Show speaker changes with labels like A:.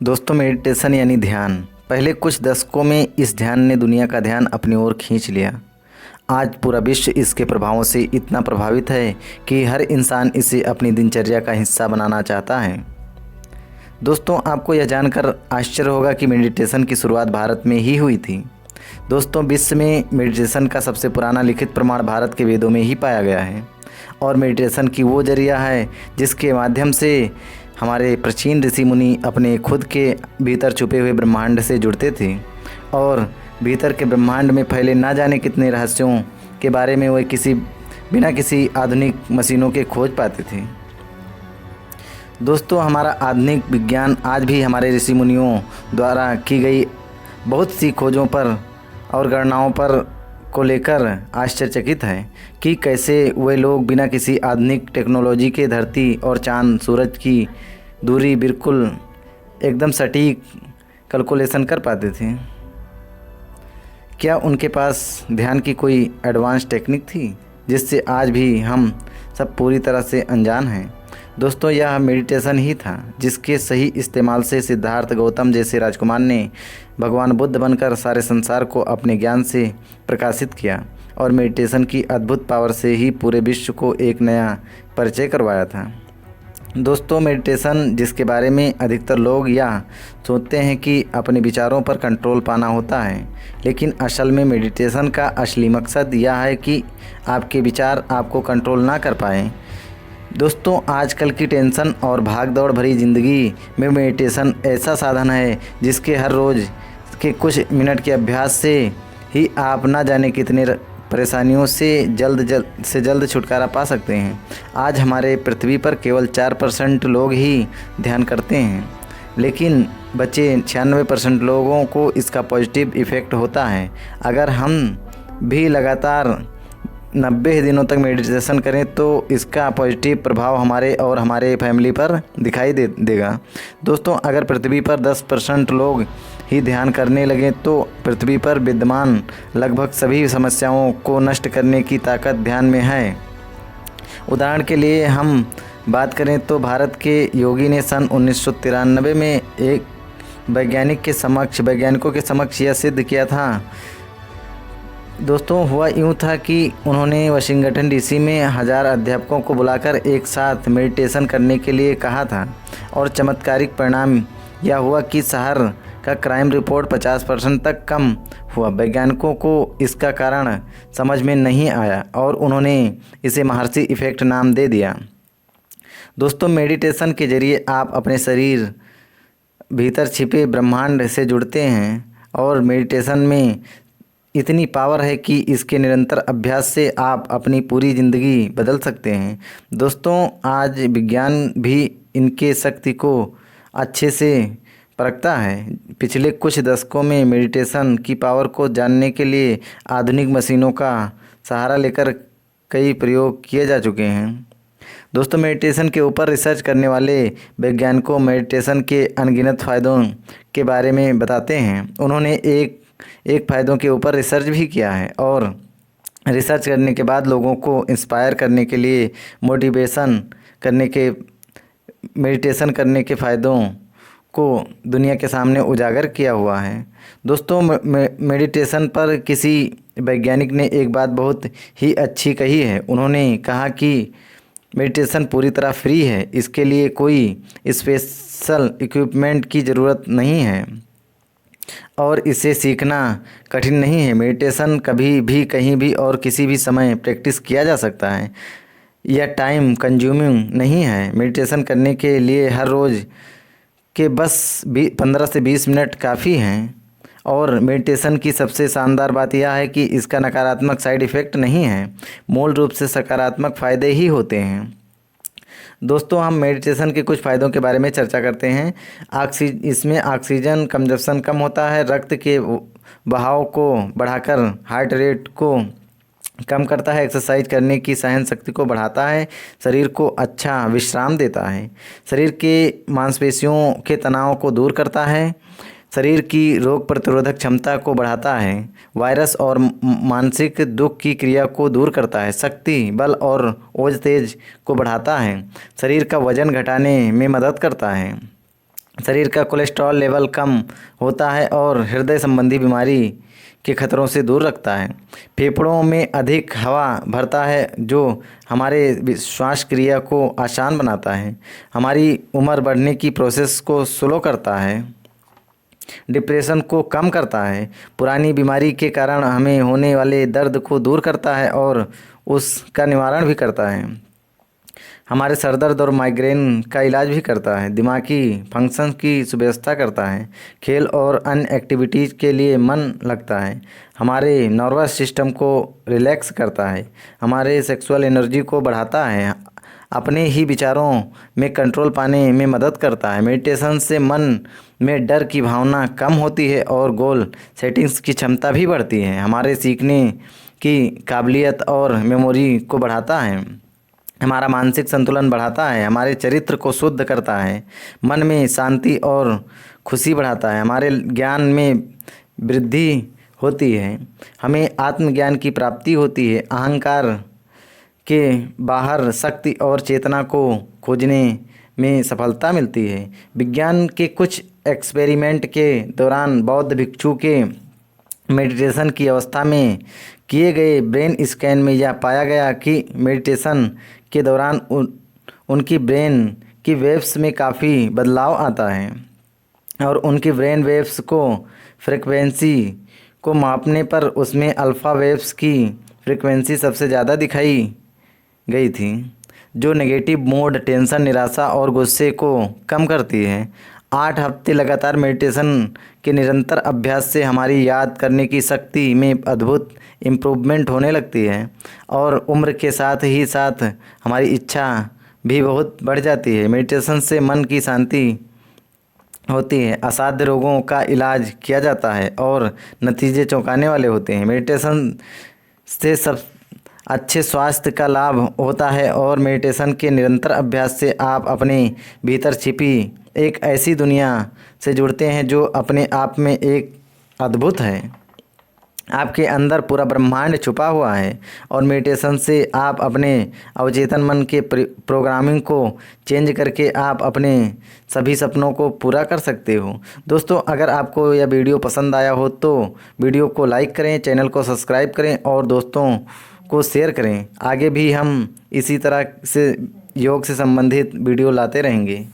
A: दोस्तों, मेडिटेशन यानी ध्यान। पहले कुछ दशकों में इस ध्यान ने दुनिया का ध्यान अपनी ओर खींच लिया। आज पूरा विश्व इसके प्रभावों से इतना प्रभावित है कि हर इंसान इसे अपनी दिनचर्या का हिस्सा बनाना चाहता है। दोस्तों, आपको यह जानकर आश्चर्य होगा कि मेडिटेशन की शुरुआत भारत में ही हुई थी। दोस्तों, विश्व में मेडिटेशन का सबसे पुराना लिखित प्रमाण भारत के वेदों में ही पाया गया है। और मेडिटेशन की वो जरिया है जिसके माध्यम से हमारे प्राचीन ऋषि मुनि अपने खुद के भीतर छुपे हुए ब्रह्मांड से जुड़ते थे और भीतर के ब्रह्मांड में फैले ना जाने कितने रहस्यों के बारे में वे बिना किसी आधुनिक मशीनों के खोज पाते थे। दोस्तों, हमारा आधुनिक विज्ञान आज भी हमारे ऋषि मुनियों द्वारा की गई बहुत सी खोजों पर और गणनाओं पर को लेकर आश्चर्यचकित है कि कैसे वे लोग बिना किसी आधुनिक टेक्नोलॉजी के धरती और चांद सूरज की दूरी बिल्कुल एकदम सटीक कैलकुलेशन कर पाते थे। क्या उनके पास ध्यान की कोई एडवांस टेक्निक थी जिससे आज भी हम सब पूरी तरह से अनजान हैं? दोस्तों, यह मेडिटेशन ही था जिसके सही इस्तेमाल से सिद्धार्थ गौतम जैसे राजकुमार ने भगवान बुद्ध बनकर सारे संसार को अपने ज्ञान से प्रकाशित किया और मेडिटेशन की अद्भुत पावर से ही पूरे विश्व को एक नया परिचय करवाया था। दोस्तों, मेडिटेशन जिसके बारे में अधिकतर लोग यह सोचते हैं कि अपने विचारों पर कंट्रोल पाना होता है, लेकिन असल में मेडिटेशन का असली मकसद यह है कि आपके विचार आपको कंट्रोल ना कर पाएँ। दोस्तों, आजकल की टेंशन और भाग दौड़ भरी ज़िंदगी में मेडिटेशन ऐसा साधन है जिसके हर रोज़ के कुछ मिनट के अभ्यास से ही आप ना जाने कितने परेशानियों से जल्द छुटकारा पा सकते हैं। आज हमारे पृथ्वी पर केवल 4% लोग ही ध्यान करते हैं, लेकिन बचे 96% लोगों को इसका पॉजिटिव इफ़ेक्ट होता है। अगर हम भी लगातार 90 दिनों तक मेडिटेशन करें तो इसका पॉजिटिव प्रभाव हमारे और हमारे फैमिली पर दिखाई देगा। दोस्तों, अगर पृथ्वी पर 10% लोग ही ध्यान करने लगें तो पृथ्वी पर विद्यमान लगभग सभी समस्याओं को नष्ट करने की ताकत ध्यान में है। उदाहरण के लिए हम बात करें तो भारत के योगी ने सन 1993 में एक वैज्ञानिकों के समक्ष यह सिद्ध किया था। दोस्तों, हुआ यूँ था कि उन्होंने वाशिंगटन डीसी में 1000 अध्यापकों को बुलाकर एक साथ मेडिटेशन करने के लिए कहा था और चमत्कारिक परिणाम यह हुआ कि शहर का क्राइम रिपोर्ट 50% तक कम हुआ। वैज्ञानिकों को इसका कारण समझ में नहीं आया और उन्होंने इसे महर्षि इफ़ेक्ट नाम दे दिया। दोस्तों, मेडिटेशन के ज़रिए आप अपने शरीर भीतर छिपे ब्रह्मांड से जुड़ते हैं और मेडिटेशन में इतनी पावर है कि इसके निरंतर अभ्यास से आप अपनी पूरी ज़िंदगी बदल सकते हैं। दोस्तों, आज विज्ञान भी इनके शक्ति को अच्छे से परखता है। पिछले कुछ दशकों में मेडिटेशन की पावर को जानने के लिए आधुनिक मशीनों का सहारा लेकर कई प्रयोग किए जा चुके हैं। दोस्तों, मेडिटेशन के ऊपर रिसर्च करने वाले वैज्ञानिकों मेडिटेशन के अनगिनत फ़ायदों के बारे में बताते हैं। उन्होंने एक फ़ायदों के ऊपर रिसर्च भी किया है और रिसर्च करने के बाद लोगों को इंस्पायर करने के लिए मेडिटेशन करने के फ़ायदों को दुनिया के सामने उजागर किया हुआ है। दोस्तों, मेडिटेशन पर किसी वैज्ञानिक ने एक बात बहुत ही अच्छी कही है। उन्होंने कहा कि मेडिटेशन पूरी तरह फ्री है, इसके लिए कोई स्पेशल इक्विपमेंट की ज़रूरत नहीं है और इसे सीखना कठिन नहीं है। मेडिटेशन कभी भी कहीं भी और किसी भी समय प्रैक्टिस किया जा सकता है। यह टाइम कंज्यूमिंग नहीं है। मेडिटेशन करने के लिए हर रोज़ के बस 15 से 20 मिनट काफ़ी हैं और मेडिटेशन की सबसे शानदार बात यह है कि इसका नकारात्मक साइड इफ़ेक्ट नहीं है, मूल रूप से सकारात्मक फ़ायदे ही होते हैं। दोस्तों, हम मेडिटेशन के कुछ फ़ायदों के बारे में चर्चा करते हैं। इसमें ऑक्सीजन कंजप्शन कम होता है, रक्त के बहाव को बढ़ाकर हार्ट रेट को कम करता है, एक्सरसाइज करने की सहन शक्ति को बढ़ाता है, शरीर को अच्छा विश्राम देता है, शरीर के मांसपेशियों के तनाव को दूर करता है, शरीर की रोग प्रतिरोधक क्षमता को बढ़ाता है, वायरस और मानसिक दुख की क्रिया को दूर करता है, शक्ति, बल और ओज तेज को बढ़ाता है, शरीर का वजन घटाने में मदद करता है, शरीर का कोलेस्ट्रॉल लेवल कम होता है और हृदय संबंधी बीमारी के खतरों से दूर रखता है। फेफड़ों में अधिक हवा भरता है जो हमारे श्वास क्रिया को आसान बनाता है, हमारी उम्र बढ़ने की प्रोसेस को स्लो करता है, डिप्रेशन को कम करता है, पुरानी बीमारी के कारण हमें होने वाले दर्द को दूर करता है और उसका निवारण भी करता है, हमारे सर दर्द और माइग्रेन का इलाज भी करता है, दिमागी फंक्शन की सुव्यवस्था करता है, खेल और अन्य एक्टिविटीज़ के लिए मन लगता है, हमारे नर्वस सिस्टम को रिलैक्स करता है, हमारे सेक्सुअल एनर्जी को बढ़ाता है, अपने ही विचारों में कंट्रोल पाने में मदद करता है। मेडिटेशन से मन में डर की भावना कम होती है और गोल सेटिंग्स की क्षमता भी बढ़ती है, हमारे सीखने की काबिलियत और मेमोरी को बढ़ाता है, हमारा मानसिक संतुलन बढ़ाता है, हमारे चरित्र को शुद्ध करता है, मन में शांति और खुशी बढ़ाता है, हमारे ज्ञान में वृद्धि होती है, हमें आत्मज्ञान की प्राप्ति होती है, अहंकार के बाहर शक्ति और चेतना को खोजने में सफलता मिलती है। विज्ञान के कुछ एक्सपेरिमेंट के दौरान बौद्ध भिक्षु के मेडिटेशन की अवस्था में किए गए ब्रेन स्कैन में यह पाया गया कि मेडिटेशन के दौरान उनकी ब्रेन की वेव्स में काफ़ी बदलाव आता है और उनकी ब्रेन वेव्स को फ्रिक्वेंसी को मापने पर उसमें अल्फ़ा वेव्स की फ्रिक्वेंसी सबसे ज़्यादा दिखाई गई थी, जो नेगेटिव मूड, टेंशन, निराशा और गुस्से को कम करती है। 8 हफ्ते लगातार मेडिटेशन के निरंतर अभ्यास से हमारी याद करने की शक्ति में अद्भुत इम्प्रूवमेंट होने लगती है और उम्र के साथ ही साथ हमारी इच्छा भी बहुत बढ़ जाती है। मेडिटेशन से मन की शांति होती है, असाध्य रोगों का इलाज किया जाता है और नतीजे चौंकाने वाले होते हैं। मेडिटेशन से सब अच्छे स्वास्थ्य का लाभ होता है और मेडिटेशन के निरंतर अभ्यास से आप अपने भीतर छिपी एक ऐसी दुनिया से जुड़ते हैं जो अपने आप में एक अद्भुत है। आपके अंदर पूरा ब्रह्मांड छुपा हुआ है और मेडिटेशन से आप अपने अवचेतन मन के प्रोग्रामिंग को चेंज करके आप अपने सभी सपनों को पूरा कर सकते हो। दोस्तों, अगर आपको यह वीडियो पसंद आया हो तो वीडियो को लाइक करें, चैनल को सब्सक्राइब करें और दोस्तों को शेयर करें। आगे भी हम इसी तरह से योग से संबंधित वीडियो लाते रहेंगे।